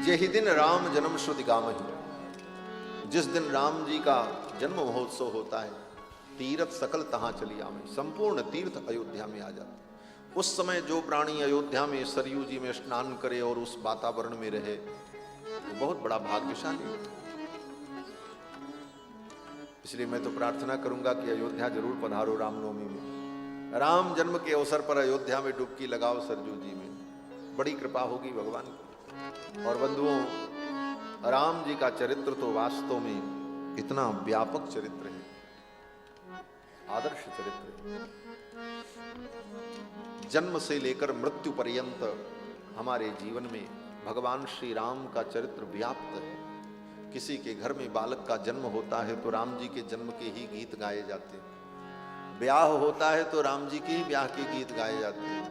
यही दिन राम जन्म श्रुति गामहि। जिस दिन राम जी का जन्म महोत्सव होता है, तीर्थ सकल तहां चली आवे, संपूर्ण तीर्थ अयोध्या में आ जाते। उस समय जो प्राणी अयोध्या में सरयू जी में स्नान करे और उस वातावरण में रहे, वो बहुत बड़ा भाग्यशाली है। इसलिए मैं तो प्रार्थना करूंगा कि अयोध्या जरूर पधारो रामनवमी में। राम जन्म के अवसर पर अयोध्या में डुबकी लगाओ सरयू जी में, बड़ी कृपा होगी भगवान की। और बंधुओं, राम जी का चरित्र तो वास्तव में इतना व्यापक चरित्र है, आदर्श चरित्र है। जन्म से लेकर मृत्यु पर्यंत हमारे जीवन में भगवान श्री राम का चरित्र व्याप्त है। किसी के घर में बालक का जन्म होता है तो राम जी के जन्म के ही गीत गाए जाते हैं। ब्याह होता है तो राम जी के ही ब्याह के गीत गाए जाते हैं।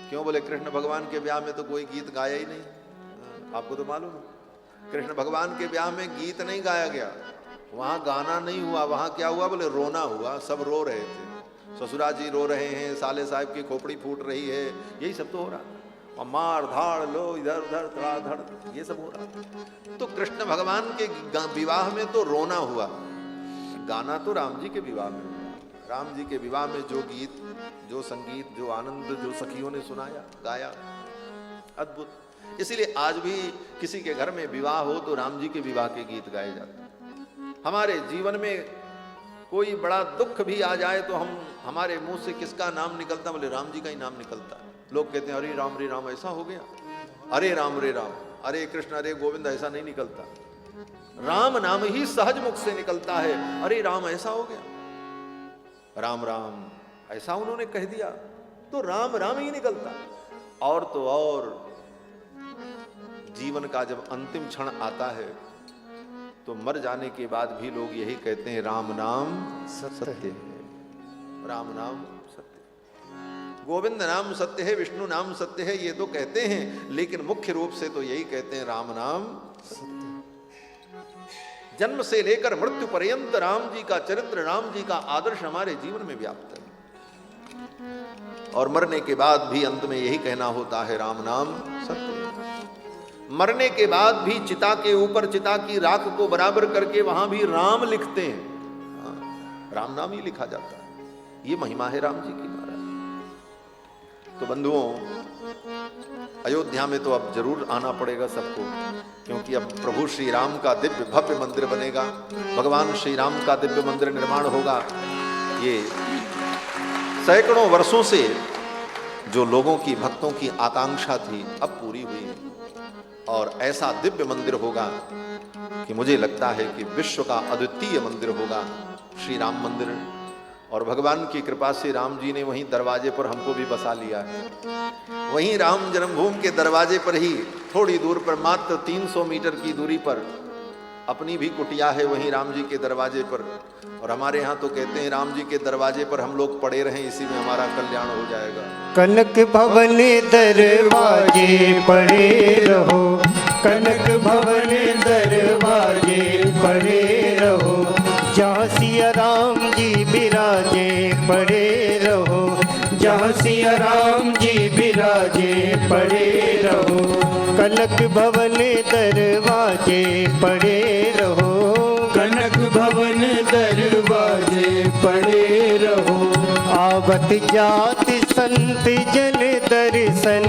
क्यों? बोले कृष्ण भगवान के ब्याह में तो कोई गीत गाया ही नहीं। आपको तो मालूम है, कृष्ण भगवान के ब्याह में गीत नहीं गाया गया, वहां गाना नहीं हुआ। वहां क्या हुआ? बोले रोना हुआ। सब रो रहे थे, ससुरा जी रो रहे हैं, साले साहब की खोपड़ी फूट रही है, यही सब तो हो रहा था। और मार धाड़ लो, इधर उधर धड़ाधड़, ये सब हो रहा था। तो कृष्ण भगवान के विवाह में तो रोना हुआ, गाना तो राम जी के विवाह में हुआ। राम जी के विवाह में जो गीत, जो संगीत, जो आनंद, जो सखियों ने सुनाया, गाया, अद्भुत। इसीलिए आज भी किसी के घर में विवाह हो तो राम जी के विवाह के गीत गाए जाते हैं। हमारे जीवन में कोई बड़ा दुख भी आ जाए तो हमारे मुंह से किसका नाम निकलता? बोले राम जी का ही नाम निकलता है। लोग कहते हैं अरे राम रे राम, ऐसा हो गया, अरे राम रे राम, अरे कृष्ण अरे गोविंद, ऐसा नहीं निकलता। राम नाम ही सहज मुख से निकलता है। अरे राम ऐसा हो गया, राम राम ऐसा उन्होंने कह दिया, तो राम राम ही निकलता। और तो और जीवन का जब अंतिम क्षण आता है तो मर जाने के बाद भी लोग यही कहते हैं राम नाम सत्य है, राम नाम सत्य, गोविंद नाम सत्य है, विष्णु नाम सत्य है, ये तो कहते हैं, लेकिन मुख्य रूप से तो यही कहते हैं राम नाम सत्य। जन्म से लेकर मृत्यु पर्यंत राम जी का चरित्र, राम जी का आदर्श हमारे जीवन में व्याप्त है। और मरने के बाद भी अंत में यही कहना होता है राम नाम सत्य है। मरने के बाद भी चिता के ऊपर चिता की राख को बराबर करके वहां भी राम लिखते हैं, राम नाम ही लिखा जाता है। ये महिमा है राम जी की महाराज। तो बंधुओं, अयोध्या में तो अब जरूर आना पड़ेगा सबको, क्योंकि अब प्रभु श्री राम का दिव्य भव्य मंदिर बनेगा, भगवान श्री राम का दिव्य मंदिर निर्माण होगा। ये सैकड़ों वर्षों से जो लोगों की, भक्तों की आकांक्षा थी, अब पूरी हुई है। और ऐसा दिव्य मंदिर होगा कि मुझे लगता है कि विश्व का अद्वितीय मंदिर होगा श्री राम मंदिर। और भगवान की कृपा से राम जी ने वहीं दरवाजे पर हमको भी बसा लिया है। वहीं राम जन्मभूमि के दरवाजे पर ही थोड़ी दूर पर, मात्र 300 मीटर की दूरी पर अपनी भी कुटिया है, वहीं राम जी के दरवाजे पर। और हमारे यहाँ तो कहते हैं राम जी के दरवाजे पर हम लोग पड़े रहें, इसी में हमारा कल्याण हो जाएगा। कनक भवन दरवाजे पड़े रहो, कनक भवन दरवाजे पड़े रहो, जहाँ सिया राम जी बिराजे पड़े रहो, जहाँ सिया राम जी बिराजे पड़े रहो। कनक भवन दरवाजे पड़े रहो, कनक भवन दरवाजे पड़े रहो। आवत जात संत जन दर्शन,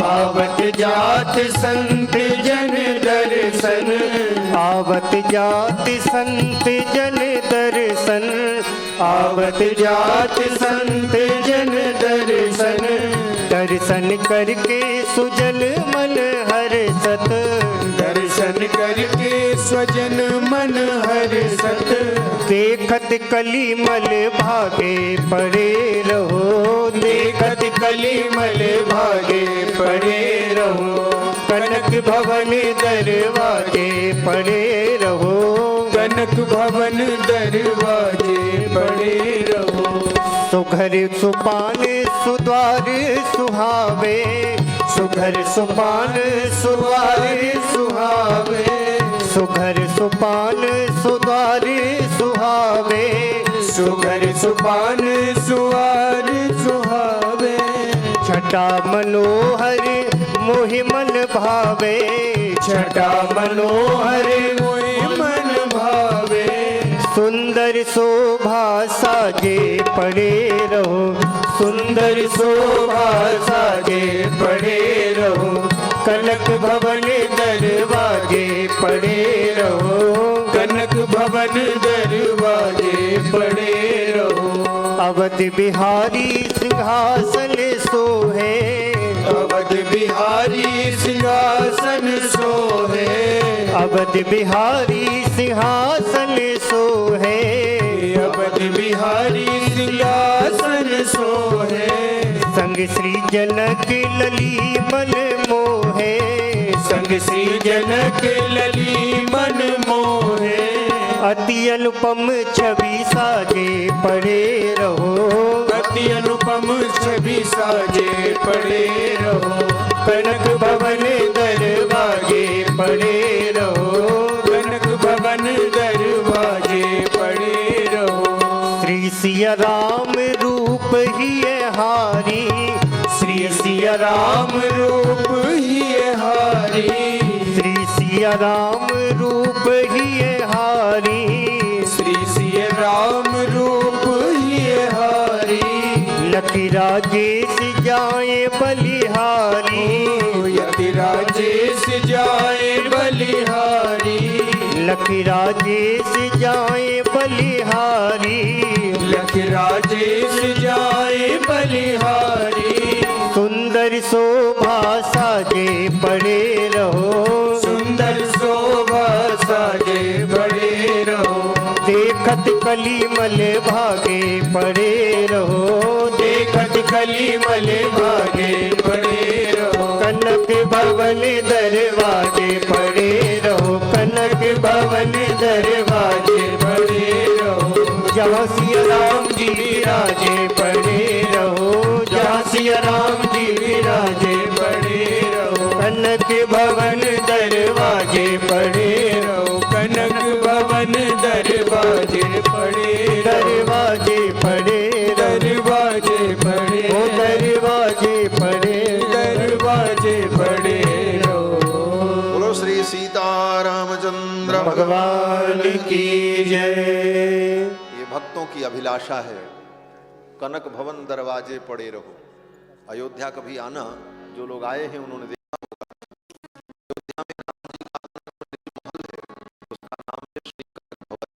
आवत जात संत जन दर्शन, आवत जात संत जन दर्शन, आवत जात संत जन दर्शन। दर्शन करके सुजन मन हर्षत, दर्शन करके स्वजन मन हर्षत। देखत कलिमल भागे पड़े रहो, देखत कलिमल भागे पड़े रहो। कनक भवन दरवाजे पड़े रहो, कनक भवन दरवाजे पड़े रहो। सुघर सुपान सुद्वार सुहावे, सुघर सुपान सुद्वार सुहावे, सुघर सुपान सुद्वार सुहावे, सुघर सुपान सुद्वार सुहावे। छटा मनोहर मोहि मन भावे, छटा मनोहर मोहि मन भावे। सुंदर शोभा साजे पड़े रहो, सुंदर शोभा साजे पड़े रहो, कनक भवन दरवाजे पड़े रहो, कनक भवन दरवाजे पड़े रहो। अवध बिहारी सिंहासन सोहे, अवध बिहारी सिंहासन सोहे, अवध बिहारी सिंहासन सोहे, अवध बिहारी सिंहासन सोहे। संग श्री जनक लली मन मोहे, संग श्री जनक लली मन मोहे। अति अनुपम छवि साजे पड़े रहो, अति अनुपम छवि साजे पड़े रहो, कनक भवन दरवाजे पड़े रहो, कनक भवन दरवाजे पड़े रहो। श्री सिया राम रूप ही हारी, श्री सिया राम रूप ही हारी, श्री सिया राम रूप ही हारी, श्री सिया राम रूप ही हारी। लकी राजेश जाए बलिहारी, यति राजेश जाए बलिहारी, लकी राजेश जाए बलिहारी, लखी राजेश जाए बलिहारी। सुंदर शोभा साजे पड़े रहो, सुंदर शोभा साजे पड़े रहो, देखत कलीमल भागे पड़े रहो, देखत कलीमल भागे पड़े रहो, कनक भवन दरवाजे पड़े रहो, कनक भवन दरवाजे पड़े रहो। जहाँ सिया राम जी विराजे पड़े रहो, जहाँ सिया राम जी विराजे पड़े रहो, कनक भवन दरवाजे पड़े रहो, कनक भवन दरवाजे पड़े रहो, दरवाजे पड़े रहो, दरवाजे पड़े ओ दरवाजे पड़े दरवाजे पड़े रहो। बोलो श्री सीतारामचंद्र भगवान की जय। ये भक्तों की अभिलाषा है, कनक भवन दरवाजे पड़े रहो। अयोध्या कभी आना, जो लोग आए हैं उन्होंने देखा होगा, अयोध्या में राम जी का महल है, उसका नाम है श्री कनक भवन।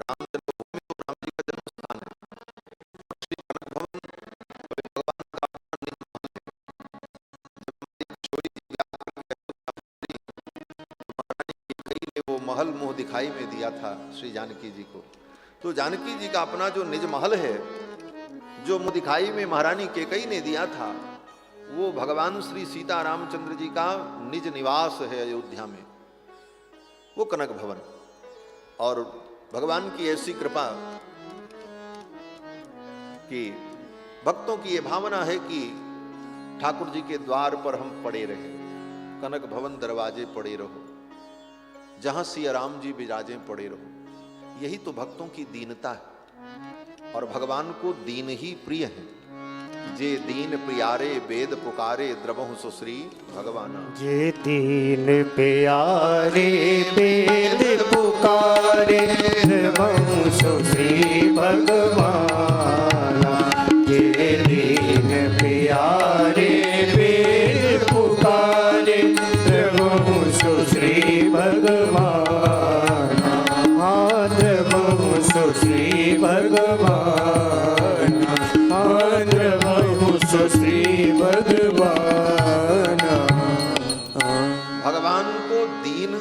राम जन्मभूमि तो राम जी का जन्म स्थान है, श्री कनक भवन भगवान का अपना निज महल है। जब हमारी किशोरी जी व्याकुल कैकेयी ने वो महल मुंह दिखाई में दिया था श्री जानकी जी को, तो जानकी जी का अपना जो निज महल है, जो मुंह दिखाई में महारानी कैकेयी ने दिया था, वो भगवान श्री सीता रामचंद्र जी का निज निवास है अयोध्या में, वो कनक भवन। और भगवान की ऐसी कृपा कि भक्तों की ये भावना है कि ठाकुर जी के द्वार पर हम पड़े रहे, कनक भवन दरवाजे पड़े रहो, जहां सिया राम जी विराजे पड़े रहो। यही तो भक्तों की दीनता है, और भगवान को दीन ही प्रिय है। जे दीन प्यारे वेद पुकारे द्रवहु सुश्री भगवाना। जे दीन प्यारे वेद पुकारे द्रवहु सुश्री भगवाना, जे दीन प्यारे वेद पुकारे द्रवहु सुश्री भगवाना, हाँ द्रवहु सुश्री भगवाना, हाँ द्रवहु सुश्री भगवाना। भगवान को दीन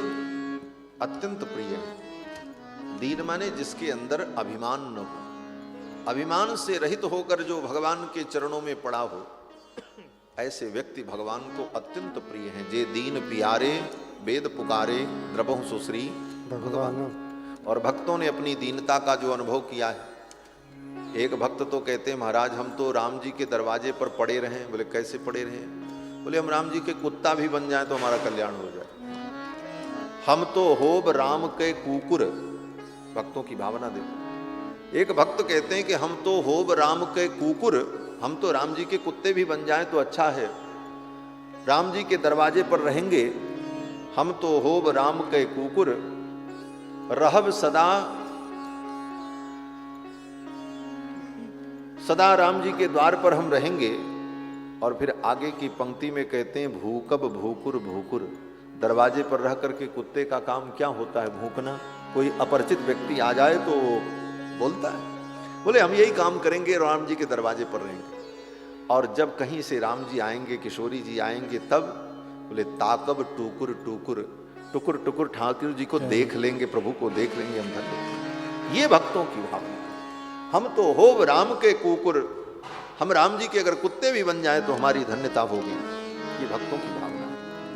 अत्यंत प्रिय है। दीन माने जिसके अंदर अभिमान न हो, अभिमान से रहित होकर जो भगवान के चरणों में पड़ा हो, ऐसे व्यक्ति भगवान को अत्यंत प्रिय हैं। जे दीन प्यारे वेद पुकारे द्रवहु सुश्री भगवान। और भक्तों ने अपनी दीनता का जो अनुभव किया है, एक भक्त तो कहते हैं महाराज हम तो राम जी के दरवाजे पर पड़े रहे। बोले कैसे पड़े रहे? बोले हम राम जी के कुत्ता भी बन जाए तो हमारा कल्याण हो जाए। हम तो होब राम के कुकुर। भक्तों की भावना देखो। एक भक्त कहते हैं कि हम तो होब राम के कुकुर, हम तो राम जी के कुत्ते भी बन जाए तो अच्छा है। राम जी के दरवाजे पर रहेंगे, हम तो होब राम के कुकुर, रहब सदा सदा राम जी के द्वार पर हम रहेंगे। और फिर आगे की पंक्ति में कहते हैं भूकब भूकुर भूकुर। दरवाजे पर रह करके कुत्ते का काम क्या होता है? भूकना। कोई अपरिचित व्यक्ति आ जाए तो बोलता है, बोले हम यही काम करेंगे, राम जी के दरवाजे पर रहेंगे। और जब कहीं से राम जी आएंगे, किशोरी जी आएंगे, तब बोले ताकब टुकुर टुकुर, टुकुर टुकुर ठाकुर जी को देख लेंगे, प्रभु को देख लेंगे हम धन्य। ये भक्तों की भावना। हम तो होब राम के कुकुर, हम राम जी के अगर कुत्ते भी बन जाए तो हमारी धन्यता होगी। ये भक्तों की भावना।